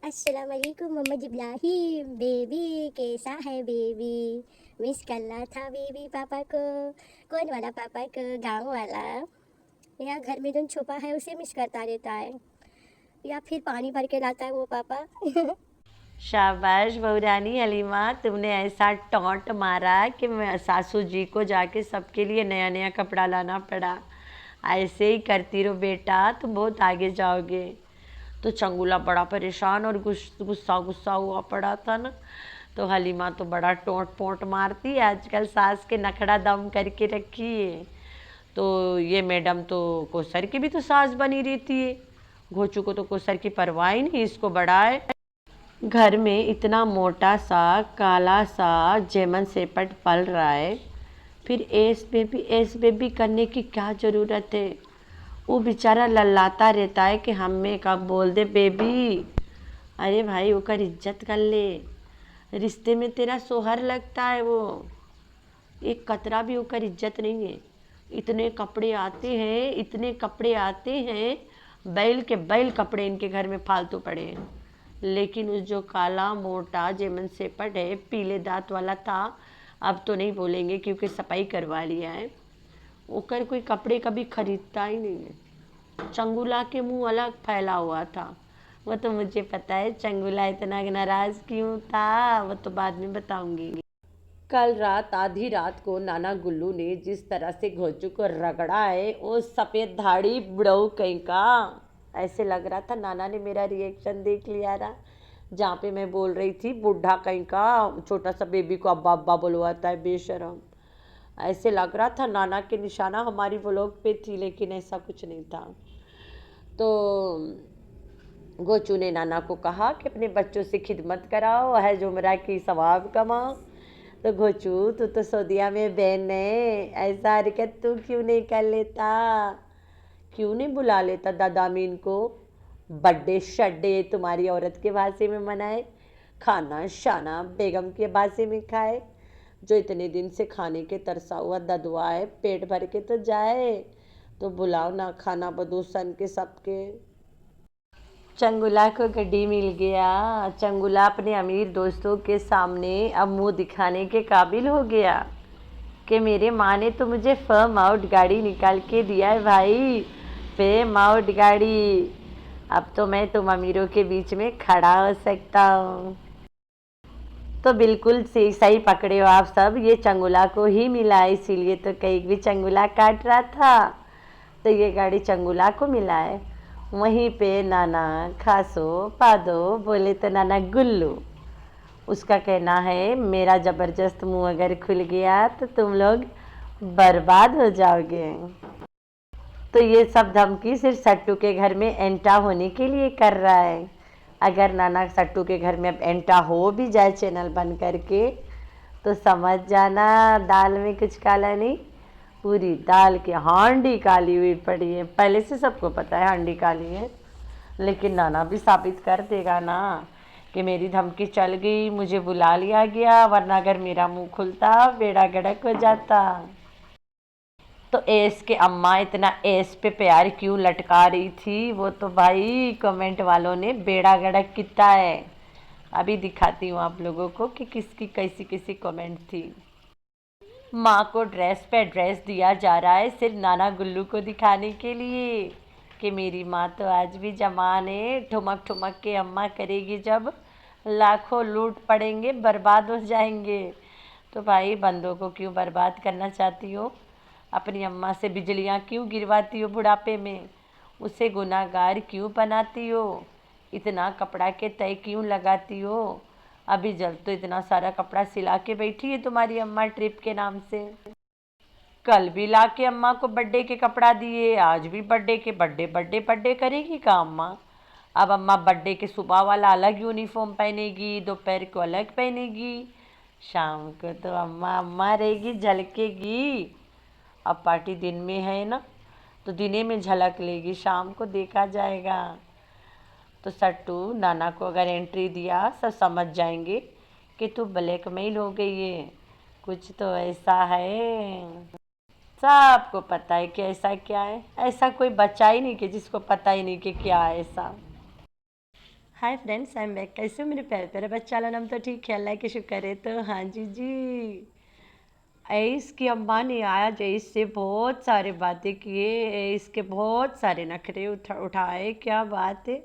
अस्सलाम वालेकुम मोहम्मद इब्राहिम। बेबी कैसा है बेबी? मिस करना था बेबी पापा को। कौन वाला पापा को? गाँव वाला या घर में जो छुपा है उसे मिस करता रहता है, या फिर पानी भर के लाता है वो पापा? शाबाश बहुरानी हलीमा, तुमने ऐसा टॉन्ट मारा कि मैं सासू जी को जाके सबके लिए नया नया कपड़ा लाना पड़ा। ऐसे ही करती रहो बेटा, तुम बहुत आगे जाओगे। तो चंगुला बड़ा परेशान और गुस्सा गुस्सा हुआ पड़ा था ना। तो हलीमा तो बड़ा टोंट पोंट मारती है आजकल, सास के नखड़ा दम करके रखी है। तो ये मैडम तो कोसर की भी तो सास बनी रहती है। घोचू को तो कोसर की परवाह ही नहीं, इसको बड़ा है। घर में इतना मोटा सा काला सा जेमन सेपट पल रहा है, फिर एस बेबी करने की क्या ज़रूरत है? वो बेचारा लल्लाता रहता है कि हमें कब बोल दे बेबी। अरे भाई ओकर इज्जत कर ले, रिश्ते में तेरा सोहर लगता है वो। एक कतरा भी ओकर इज्जत नहीं है। इतने कपड़े आते हैं, इतने कपड़े आते हैं, बैल के बैल कपड़े इनके घर में फालतू पड़े हैं। लेकिन उस जो काला मोटा जेमन सेपट है, पीले दांत वाला था, अब तो नहीं बोलेंगे क्योंकि सफाई करवा लिया है। ओकर कोई कपड़े कभी खरीदता ही नहीं है। चंगुला के मुंह अलग फैला हुआ था। वो तो मुझे पता है चंगुला इतना नाराज क्यों था, वो तो बाद में बताऊंगी। कल रात आधी रात को नाना गुल्लू ने जिस तरह से घोचू को रगड़ा है, वो सफ़ेद धाड़ी बुढ़ऊ कहीं का। ऐसे लग रहा था नाना ने मेरा रिएक्शन देख लिया रहा, जहाँ पे मैं बोल रही थी बुढ़ा कहीं का छोटा सा बेबी को अब्बा अब्बा बुलवाता है बेशरम। ऐसे लग रहा था नाना के निशाना हमारी व्लॉग पे थी, लेकिन ऐसा कुछ नहीं था। तो गोचू ने नाना को कहा कि अपने बच्चों से खिदमत कराओ, है जुमरा की सवाब कमाओ। तो घोचू तू तो सऊदिया में बहन है, ऐसा हरकत तू क्यों नहीं कर लेता? क्यों नहीं बुला लेता दादा अमीन को? बर्थडे शड्डे तुम्हारी औरत के भाषे में मनाए, खाना शाना बेगम के भाषे में खाए। जो इतने दिन से खाने के तरसा हुआ ददुआ है, पेट भर के तो जाए। तो बुलाओ ना खाना बदूसन के सबके। चंगुला को गड्डी मिल गया। चंगुला अपने अमीर दोस्तों के सामने अब मुंह दिखाने के काबिल हो गया कि मेरे माँ ने तो मुझे फर्म आउट गाड़ी निकाल के दिया है भाई, फेम आउट गाड़ी। अब तो मैं तुम अमीरों के बीच में खड़ा हो सकता हूँ। तो बिल्कुल सही पकड़े हो आप सब, ये चंगुला को ही मिला है, इसीलिए तो कहीं भी चंगुला काट रहा था। तो ये गाड़ी चंगुला को मिला है। वहीं पे नाना खासो पादो बोले तो नाना गुल्लू, उसका कहना है मेरा ज़बरदस्त मुंह अगर खुल गया तो तुम लोग बर्बाद हो जाओगे। तो ये सब धमकी सिर्फ सट्टू के घर में एंटा होने के लिए कर रहा है। अगर नाना सट्टू के घर में अब एंटा हो भी जाए चैनल बंद करके, तो समझ जाना दाल में कुछ काला नहीं, पूरी दाल की हांडी काली हुई पड़ी है। पहले से सबको पता है हांडी काली है, लेकिन नाना भी साबित कर देगा ना कि मेरी धमकी चल गई, मुझे बुला लिया गया, वरना अगर मेरा मुंह खुलता बेड़ा गड़क हो जाता। तो एस के अम्मा इतना एस पे प्यार क्यों लटका रही थी, वो तो भाई कमेंट वालों ने बेड़ा गड़क किया है। अभी दिखाती हूँ आप लोगों को कि किसकी कैसी कैसी कमेंट थी। माँ को ड्रेस पे ड्रेस दिया जा रहा है सिर्फ नाना गुल्लू को दिखाने के लिए कि मेरी माँ तो आज भी जवान है। ठुमक ठुमक के अम्मा करेगी जब, लाखों लूट पड़ेंगे, बर्बाद हो जाएंगे। तो भाई बंदों को क्यों बर्बाद करना चाहती हो? अपनी अम्मा से बिजलियाँ क्यों गिरवाती हो बुढ़ापे में? उसे गुनाहगार क्यों बनाती हो? इतना कपड़ा के तय क्यों लगाती हो? अभी जल तो इतना सारा कपड़ा सिला के बैठी है तुम्हारी अम्मा ट्रिप के नाम से। कल भी ला के अम्मा को बर्थडे के कपड़ा दिए, आज भी बर्थडे के। बर्थडे बर्थडे बर्थडे करेगी का अम्मा? अब अम्मा बर्थडे के सुबह वाला अलग यूनिफॉर्म पहनेगी, दोपहर को अलग पहनेगी, शाम को तो अम्मा अम्मा रहेगी, झलकेगी। अब पार्टी दिन में है ना, तो दिने में झलक लेगी, शाम को देखा जाएगा। तो सट्टू नाना को अगर एंट्री दिया सब समझ जाएंगे कि तू ब्लैकमेल हो गई है, कुछ तो ऐसा है। सबको पता है कि ऐसा क्या है, ऐसा कोई बच्चा ही नहीं कि जिसको पता ही नहीं कि क्या है ऐसा। Hi friends, I am back. कैसे हो मेरे प्यारे प्यारे बच्चा वाला? नाम तो ठीक है, अल्लाह के शुक्र है। तो हाँ जी, ऐस की अम्मा ने आज ऐस से बहुत सारे बातें किए, ऐस के बहुत सारे नखरे उठाए। क्या बात है,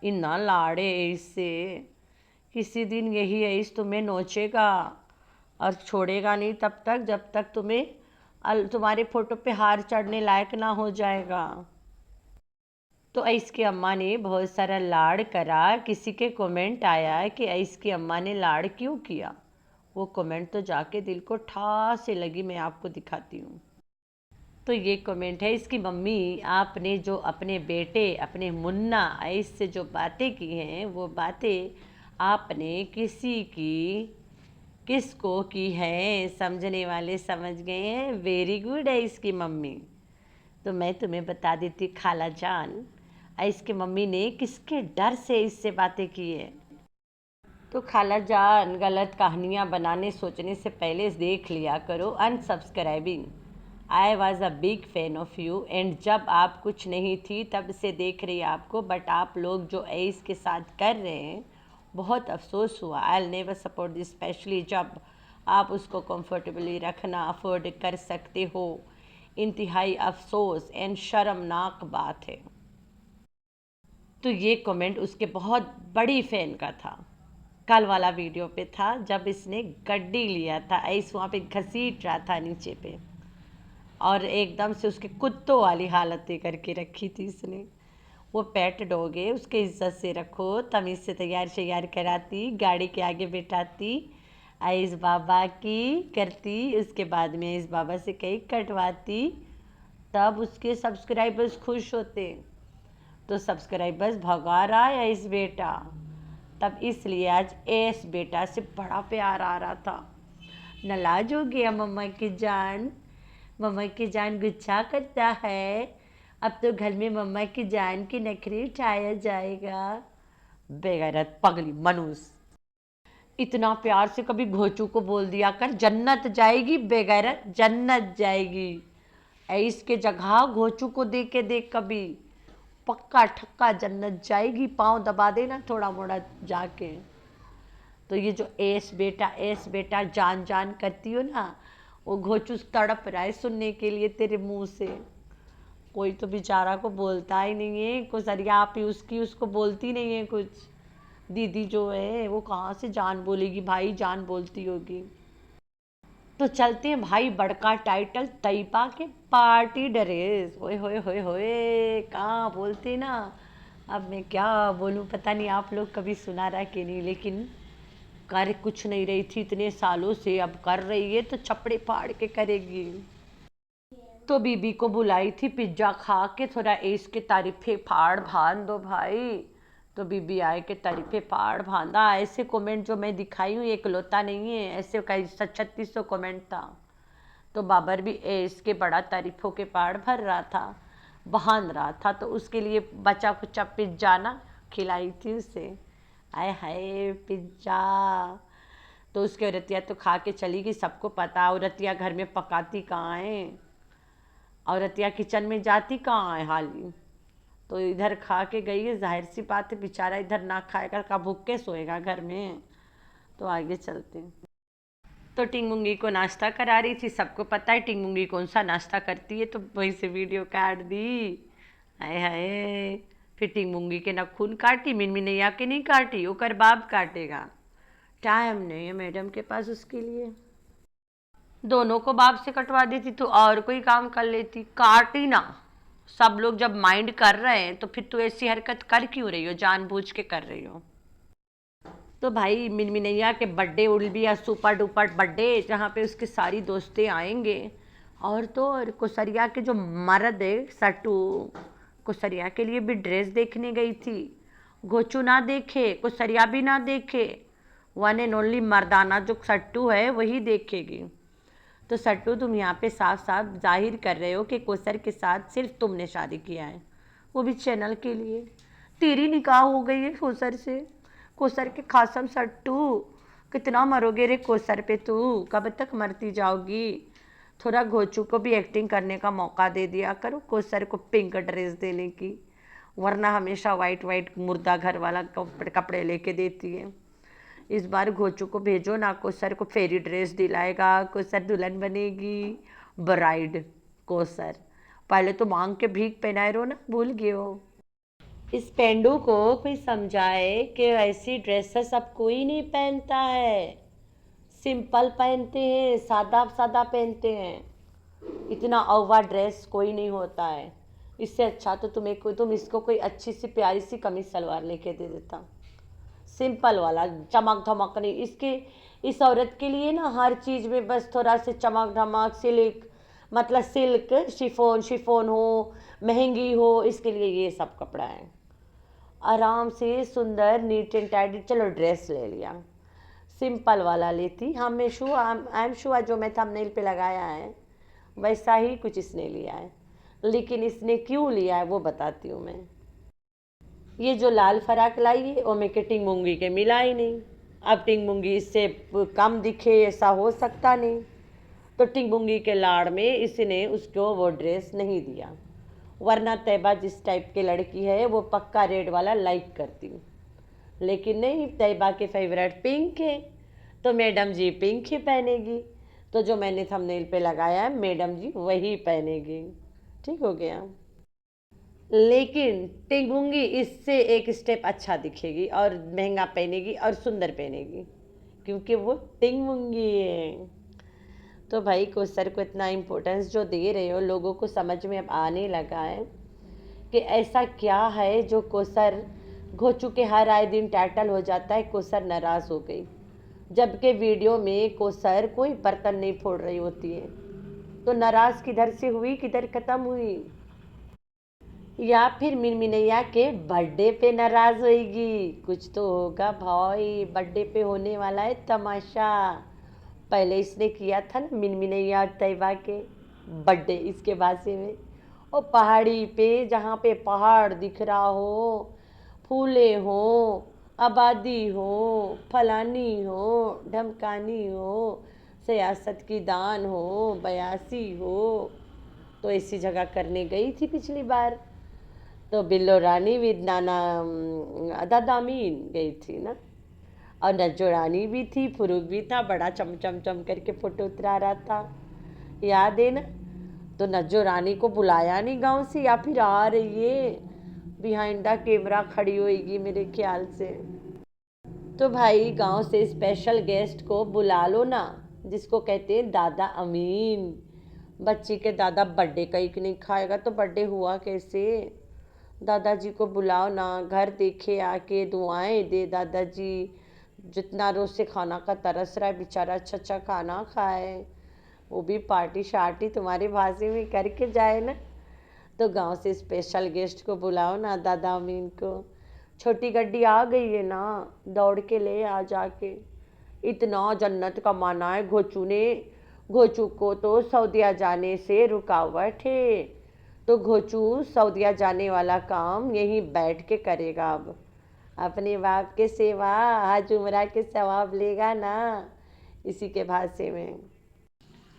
इतना लाड़े ऐस से। किसी दिन यही ऐस तुम्हें नोचेगा और छोड़ेगा नहीं तब तक जब तक तुम्हारे फोटो पे हार चढ़ने लायक ना हो जाएगा। तो ऐस की अम्मा ने बहुत सारा लाड़ करा। किसी के कमेंट आया कि ऐस की अम्मा ने लाड़ क्यों किया। वो कमेंट तो जाके दिल को ठा से लगी, मैं आपको दिखाती हूँ। तो ये कमेंट है, इसकी मम्मी आपने जो अपने बेटे अपने मुन्ना ऐस से जो बातें की हैं, वो बातें आपने किसको की है, समझने वाले समझ गए हैं। वेरी गुड है इसकी मम्मी। तो मैं तुम्हें बता देती खाला जान, इसकी मम्मी ने किसके डर से इससे बातें की है। तो खाला जान, गलत कहानियाँ बनाने सोचने से पहले देख लिया करो अनसब्सक्राइबिंग। I was a big fan of you and जब आप कुछ नहीं थी तब से देख रही आपको, बट आप लोग जो ऐस के साथ कर रहे हैं बहुत अफसोस हुआ। I will never support this, specially जब आप उसको कंफर्टेबली रखना अफोर्ड कर सकते हो। इंतहाई अफसोस एंड शर्मनाक बात है। तो ये कमेंट उसके बहुत बड़ी फ़ैन का था। कल वाला वीडियो पे था जब इसने गड्डी लिया था, ऐस वहाँ पे घसीट रहा था नीचे पे, और एकदम से उसके कुत्तों वाली हालतें करके रखी थी इसने। वो पेट डॉग है, उसके इज्जत से रखो, तमीज़ से तैयार शैयार कराती, गाड़ी के आगे बिठाती, ऐस बाबा की करती, उसके बाद में ऐस बाबा से केक कटवाती, तब उसके सब्सक्राइबर्स खुश होते। तो सब्सक्राइबर्स भगा रहा है ऐस बेटा, तब इसलिए आज ऐस बेटा से बड़ा प्यार आ रहा था। नाराज हो गया मम्मा की जान, मम्मा की जान गुस्सा करता है, अब तो घर में मम्मा की जान की नखरे उठाया जाएगा। बेगैरत पगली मनुष्य, इतना प्यार से कभी घोचू को बोल दिया कर, जन्नत जाएगी। बेगैरत, जन्नत जाएगी। ऐस के जगह घोचू को देख के देख, कभी पक्का ठक्का जन्नत जाएगी। पाँव दबा देना थोड़ा मोड़ा जाके। तो ये जो ऐस बेटा जान जान करती हो ना, वो घोचू तड़प रहा है सुनने के लिए तेरे मुंह से। कोई तो बेचारा को बोलता ही नहीं है, कुसरिया आप ही उसको बोलती नहीं है कुछ। दीदी जो है वो कहाँ से जान बोलेगी भाई, जान बोलती होगी। तो चलते हैं भाई, बड़का टाइटल तैयबा के पार्टी ड्रेस। ओए होए होए होए, कहाँ बोलते ना। अब मैं क्या बोलूँ, पता नहीं आप लोग कभी सुना रहा कि नहीं, लेकिन कर कुछ नहीं रही थी इतने सालों से, अब कर रही है तो छपड़े फाड़ के करेगी। तो बीबी को बुलाई थी पिज्ज़ा खा के, थोड़ा ऐस के तारीफे फाड़ भान दो भाई। तो बीबी आए के तारीफे फाड़ भांदा। ऐसे कमेंट जो मैं दिखाई हूँ एकलौता नहीं है, ऐसे कई 3600 कमेंट था। तो बाबर भी ऐस के बड़ा तारीफों के पाड़ भर रहा था, बहान रहा था। तो उसके लिए बचा कुचा पिज्ज़ा ना खिलाई थी उसे। आय हाय पिज्ज़ा। तो उसके औरतिया तो खा के चली गई, सबको पता। औरतिया घर में पकाती कहाँ है, औरतिया किचन में जाती कहाँ है हाली। तो इधर खा के गई है, जाहिर सी बात है बेचारा इधर ना खाएगा का भूख के सोएगा घर में। तो आगे चलते हैं। तो टिंगमुंगी को नाश्ता करा रही थी, सबको पता है टिंगमुंगी कौन सा नाश्ता करती है, तो वहीं से वीडियो काट दी। हाय हाय, फिर टिंगमुंगी के नाखून काटी, मिनमिनैया के नहीं काटी, ओकर बाप काटेगा। टाइम नहीं है मैडम के पास उसके लिए। दोनों को बाप से कटवा देती तो और कोई काम कर लेती, काटी ना। सब लोग जब माइंड कर रहे हैं तो फिर तू ऐसी हरकत कर क्यों रही हो, जानबूझ के कर रही हो। तो भाई मिनमिनैया के बर्थडे उड़ भी या सुपर डुपर बर्थडे, जहाँ पे उसके सारी दोस्तें आएंगे। और तो और कुसरिया के जो मर्द है सट्टू, कुसरिया के लिए भी ड्रेस देखने गई थी। गोचू ना देखे, कुसरिया भी ना देखे, वन एंड ओनली मर्दाना जो सट्टू है वही देखेगी। तो सट्टू, तुम यहाँ पे साफ साफ जाहिर कर रहे हो कि कोसर के साथ सिर्फ तुमने शादी किया है, वो भी चैनल के लिए। तेरी निकाह हो गई है कोसर से। कोसर के खासम सट्टू, कितना मरोगे रे कोसर पे तू, कब तक मरती जाओगी। थोड़ा घोचू को भी एक्टिंग करने का मौका दे दिया करो, कोसर को पिंक ड्रेस देने की, वरना हमेशा वाइट वाइट मुर्दा घर वाला कपड़े लेके देती है। इस बार घोचू को भेजो ना, कोसर को फेरी ड्रेस दिलाएगा, कोसर दुल्हन बनेगी, ब्राइड कोसर। पहले तो मांग के भीख पहनाए रहो ना, भूल गए हो। इस पेंडू को कोई समझाए कि ऐसी ड्रेसेस अब कोई नहीं पहनता है, सिंपल पहनते हैं, सादा सादा पहनते हैं, इतना अवा ड्रेस कोई नहीं होता है। इससे अच्छा तो तुम इसको कोई अच्छी सी प्यारी सी कमीज सलवार लेके दे देता, सिंपल वाला, चमक धमक नहीं। इस औरत के लिए ना हर चीज़ में बस थोड़ा से चमक धमक, सिल्क शिफोन हो, महंगी हो, इसके लिए ये सब कपड़ा है। आराम से सुंदर नीट एंड टाइडी, चलो ड्रेस ले लिया, सिंपल वाला लेती। आई एम श्योर जो मैं थंबनेल पे लगाया है वैसा ही कुछ इसने लिया है, लेकिन इसने क्यों लिया है वो बताती हूँ मैं। ये जो लाल फराक लाई है वो मैं के टिंग मुंगी के मिला ही नहीं। अब टिंग मुंगी इससे कम दिखे ऐसा हो सकता नहीं, तो टिंग मुंगी के लाड़ में इसने उसको वो ड्रेस नहीं दिया, वरना तैयबा जिस टाइप की लड़की है वो पक्का रेड वाला लाइक करती, लेकिन नहीं, तैयबा के फेवरेट पिंक है तो मैडम जी पिंक ही पहनेगी। तो जो मैंने थंबनेल पे लगाया है मैडम जी वही पहनेगी, ठीक हो गया। लेकिन टिंगूंगी इससे एक स्टेप अच्छा दिखेगी और महंगा पहनेगी और सुंदर पहनेगी, क्योंकि वो टिंगूंगी है। तो भाई कोसर को इतना इम्पोर्टेंस जो दे रहे हो, लोगों को समझ में अब आने लगा है कि ऐसा क्या है जो कोसर घोचू के हर आए दिन टाइटल हो जाता है कोसर नाराज़ हो गई, जबकि वीडियो में कोसर कोई बर्तन नहीं फोड़ रही होती है। तो नाराज़ किधर से हुई, किधर ख़त्म हुई? या फिर मिनमिनैया के बर्थडे पे नाराज़ होएगी? कुछ तो होगा भाई, बर्थडे पे होने वाला है तमाशा। पहले इसने किया था ना मिनमिनैया और तैयबा के बर्थडे, इसके भाषे में, और पहाड़ी पे जहाँ पे पहाड़ दिख रहा हो, फूले हो, आबादी हो, फलानी हो, ढमकानी हो, सियासत की दान हो, बयासी हो, तो ऐसी जगह करने गई थी पिछली बार। तो बिल्लो रानी भी नाना दादामीन गई थी ना, और नज्जो रानी भी थी, फुरूक भी था, बड़ा चम चम चम करके फोटो उतरा रहा था, याद है ना। तो नज्जो रानी को बुलाया नहीं गांव से, या फिर आ रही है बिहाइंड द कैमरा खड़ी होएगी मेरे ख्याल से। तो भाई गांव से स्पेशल गेस्ट को बुला लो ना, जिसको कहते हैं दादा अमीन। बच्ची के दादा बर्थडे केक नहीं खाएगा तो बर्थडे हुआ कैसे? दादाजी को बुलाओ ना, घर देखे आके दुआएं दे दादाजी, जितना रोज से खाना का तरस रहा है बेचारा अच्छा अच्छा खाना खाए, वो भी पार्टी शार्टी तुम्हारी भाषा में करके जाए ना। तो गांव से स्पेशल गेस्ट को बुलाओ ना, दादा अमीन को। छोटी गड्डी आ गई है ना, दौड़ के ले आ जाके। इतना जन्नत का माना है घोचू को तो सऊदिया जाने से रुकावट है, तो घोचू सऊदिया जाने वाला काम यहीं बैठ के करेगा। अब अपने बाप के सेवा हज उमरा के सवाब लेगा ना, इसी के भाषे में।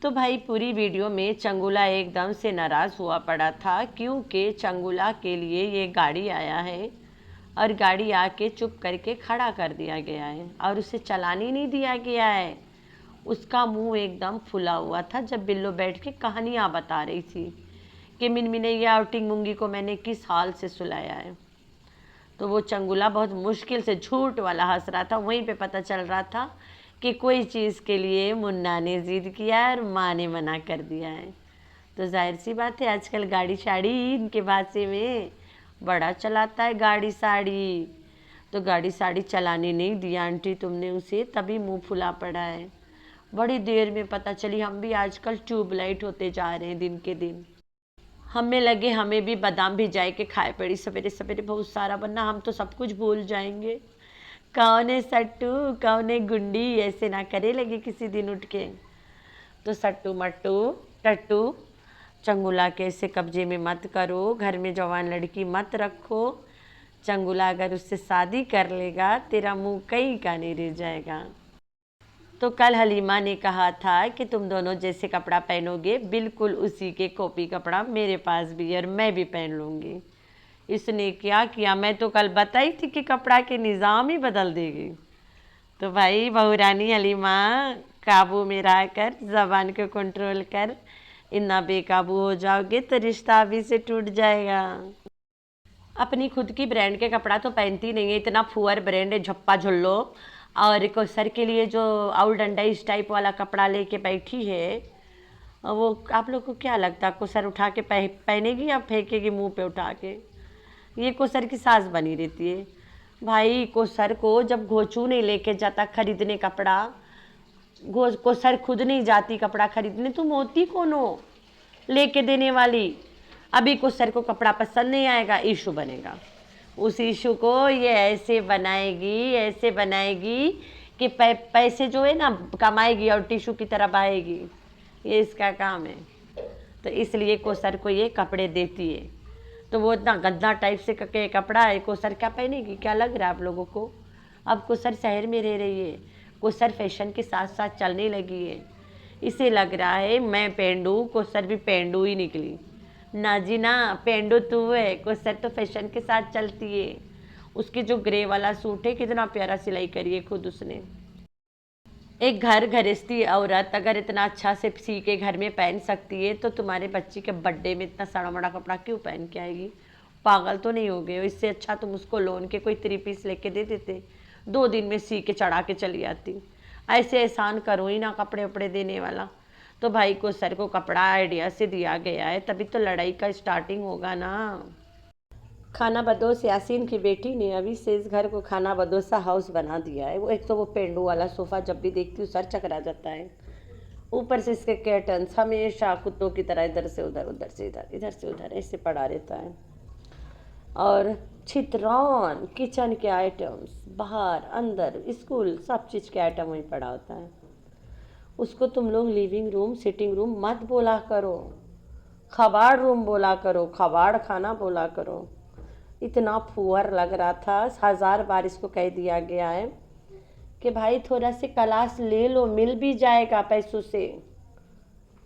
तो भाई पूरी वीडियो में चंगुला एकदम से नाराज़ हुआ पड़ा था, क्योंकि चंगुला के लिए ये गाड़ी आया है और गाड़ी आके चुप करके खड़ा कर दिया गया है और उसे चलाने नहीं दिया गया है। उसका मुंह एकदम फुला हुआ था जब बिल्लो बैठ के कहानियाँ बता रही थी कि मिनमिनैया और टिंगमुंगी को मैंने किस हाल से सुलाया है। तो वो चंगुला बहुत मुश्किल से झूठ वाला हंस रहा था। वहीं पे पता चल रहा था कि कोई चीज़ के लिए मुन्ना ने ज़िद किया और माँ ने मना कर दिया है। तो जाहिर सी बात है आजकल गाड़ी शाड़ी इनके भाषे में बड़ा चलाता है, गाड़ी साड़ी। तो गाड़ी साड़ी चलाने नहीं दिया आंटी तुमने उसे, तभी मुंह फुला पड़ा है। बड़ी देर में पता चली, हम भी आजकल ट्यूबलाइट होते जा रहे हैं दिन के दिन। हमें लगे हमें भी बादाम भी जाए के खाए पड़ी सवेरे सवेरे बहुत सारा, वरना हम तो सब कुछ भूल जाएंगे। कौन है सट्टू, कौन है गुंडी, ऐसे ना करे लगे किसी दिन उठ के। तो सट्टू मट्टू टट्टू चंगुला के ऐसे कब्जे में मत करो, घर में जवान लड़की मत रखो। चंगुला अगर उससे शादी कर लेगा तेरा मुंह कहीं का नहीं रह जाएगा। तो कल हलीमा ने कहा था कि तुम दोनों जैसे कपड़ा पहनोगे बिल्कुल उसी के कॉपी कपड़ा मेरे पास भी है और मैं भी पहन लूँगी। इसने क्या किया, मैं तो कल बताई थी कि कपड़ा के निज़ाम ही बदल देगी। तो भाई बहू रानी हलीमा, काबू में रह कर ज़बान को कंट्रोल कर, इतना बेकाबू हो जाओगे तो रिश्ता अभी से टूट जाएगा। अपनी खुद की ब्रांड के कपड़ा तो पहनती नहीं है, इतना फुअर ब्रांड है झप्पा झुल्लो, और एक सर के लिए जो आउल डंडा इस टाइप वाला कपड़ा लेके बैठी है, वो आप लोग को क्या लगता है कोसर उठा के पहनेगी या फेंकेगी मुंह पे उठा के? ये कोसर की सास बनी रहती है। भाई कोसर को जब घोचू नहीं लेके जाता खरीदने कपड़ा, कोसर खुद नहीं जाती कपड़ा खरीदने, तुम होती कौन हो लेके देने वाली? अभी कोसर को कपड़ा पसंद नहीं आएगा, इशू बनेगा, उस इशू को ये ऐसे बनाएगी कि पैसे जो है ना कमाएगी और टिशू की तरह बहाएगी, ये इसका काम है। तो इसलिए कोसर को ये कपड़े देती है। तो वो इतना गंदा टाइप से के कपड़ा है, कोसर क्या पहनेगी? क्या लग रहा है आप लोगों को? अब कोसर शहर में रह रही है, कोसर फैशन के साथ साथ चलने लगी है। इसे लग रहा है मैं पेंडू, कोसर भी पेंडू ही निकली। ना जी ना, पेंडू तू है, कोसर तो फैशन के साथ चलती है। उसके जो ग्रे वाला सूट है कितना प्यारा सिलाई करी है खुद उसने। एक घर गृहस्थी औरत अगर इतना अच्छा से सी के घर में पहन सकती है तो तुम्हारे बच्चे के बर्थडे में इतना सड़ा मड़ा कपड़ा क्यों पहन के आएगी? पागल तो नहीं हो गए? इससे अच्छा तुम उसको लोन के कोई 3 पीस लेके दे देते, 2 दिन में सी के चढ़ा के चली आती। ऐसे एहसान करो ही ना कपड़े उपड़े देने वाला। तो भाई को सर को कपड़ा आइडिया से दिया गया है, तभी तो लड़ाई का स्टार्टिंग होगा ना। खाना बदोश यासीन की बेटी ने अभी से इस घर को खाना बदोशा हाउस बना दिया है। वो एक तो वो पेंडू वाला सोफ़ा जब भी देखती हूँ सर चकरा जाता है, ऊपर से इसके कर्टन्स हमेशा कुत्तों की तरह इधर से उधर, उधर से इधर, इधर से उधर ऐसे पड़ा रहता है। और छितरौन किचन के आइटम्स, बाहर अंदर स्कूल सब चीज़ के आइटम वहीं पड़ा होता है। उसको तुम लोग लिविंग रूम सिटिंग रूम मत बोला करो, खबाड़ रूम बोला करो, खबाड़ खाना बोला करो। इतना फुअर लग रहा था, 1000 बार इसको कह दिया गया है कि भाई थोड़ा से क्लास ले लो, मिल भी जाएगा पैसों से।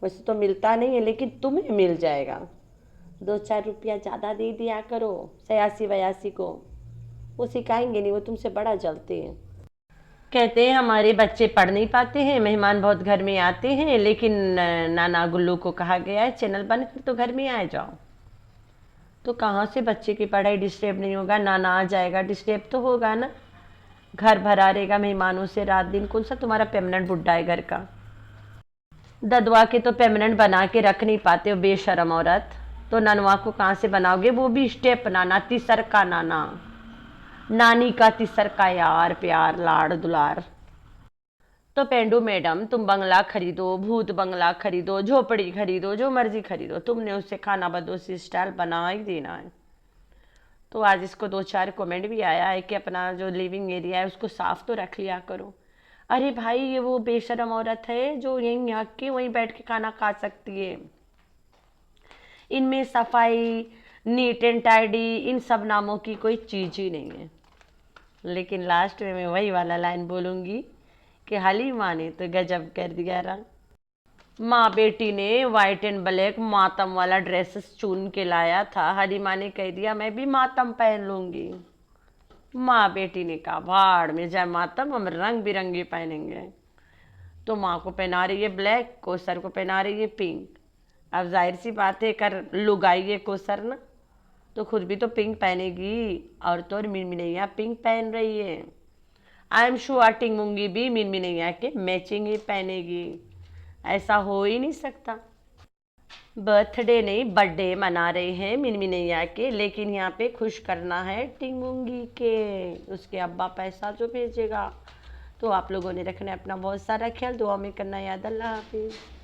वैसे तो मिलता नहीं है लेकिन तुम्हें मिल जाएगा। 2-4 रुपया ज़्यादा दे दिया करो 86-82 को, वो सिखाएंगे नहीं, वो तुमसे बड़ा जलते हैं। कहते हैं हमारे बच्चे पढ़ नहीं पाते हैं, मेहमान बहुत घर में आते हैं, लेकिन नाना गुल्लू को कहा गया है चैनल बंद कर तो घर में आ जाओ। तो कहाँ से बच्चे की पढ़ाई डिस्टर्ब नहीं होगा? नाना आ जाएगा, डिस्टर्ब तो होगा ना। घर भरा रहेगा मेहमानों से रात दिन। कौन सा तुम्हारा पेमनेंट बुड्ढा है घर का? ददवा के तो पेमनेंट बना के रख नहीं पाते हो बेशरम औरत, तो ननवा को कहाँ से बनाओगे? वो भी स्टेप नाना, तीसर का नाना, नानी का तीसर का यार प्यार लाड़ दुलार। तो पेंडू मैडम तुम बंगला खरीदो, भूत बंगला खरीदो, झोपड़ी खरीदो, जो मर्जी खरीदो, तुमने उससे खाना बदोशी स्टाइल बना ही देना है। तो आज इसको 2-4 कमेंट भी आया है कि अपना जो लिविंग एरिया है उसको साफ तो रख लिया करो। अरे भाई ये वो बेशरम औरत है जो यहीं आके वहीं बैठ के खाना खा सकती है। इनमें सफाई, नीट एंड टाइडी, इन सब नामों की कोई चीज़ ही नहीं है। लेकिन लास्ट में मैं वही वाला लाइन बोलूँगी कि हलीमा ने तो गजब कर दिया रहा। माँ बेटी ने वाइट एंड ब्लैक मातम वाला ड्रेसेस चुन के लाया था, हलीमा ने कह दिया मैं भी मातम पहन लूँगी। माँ बेटी ने कहा भाड़ में जाए मातम, हम रंग बिरंगे पहनेंगे। तो माँ को पहना रही है ब्लैक, कोसर को पहना रही है पिंक। अब जाहिर सी बात है कर लुगाई है कोसर ना, तो खुद भी तो पिंक पहनेगी, और तो और मिनमिनैया पिंक पहन रही है। आई एम श्योर टिंगमुंगी भी मिनमिनैया के मैचिंग ही पहनेगी, ऐसा हो ही नहीं सकता। बर्थडे नहीं बर्थडे मना रहे हैं मिनमिनैया के, लेकिन यहाँ पे खुश करना है टिंगमुंगी के, उसके अब्बा पैसा जो भेजेगा। तो आप लोगों ने रखना है अपना बहुत सारा ख्याल, दुआ में करना याद। अल्लाह हाफिज़।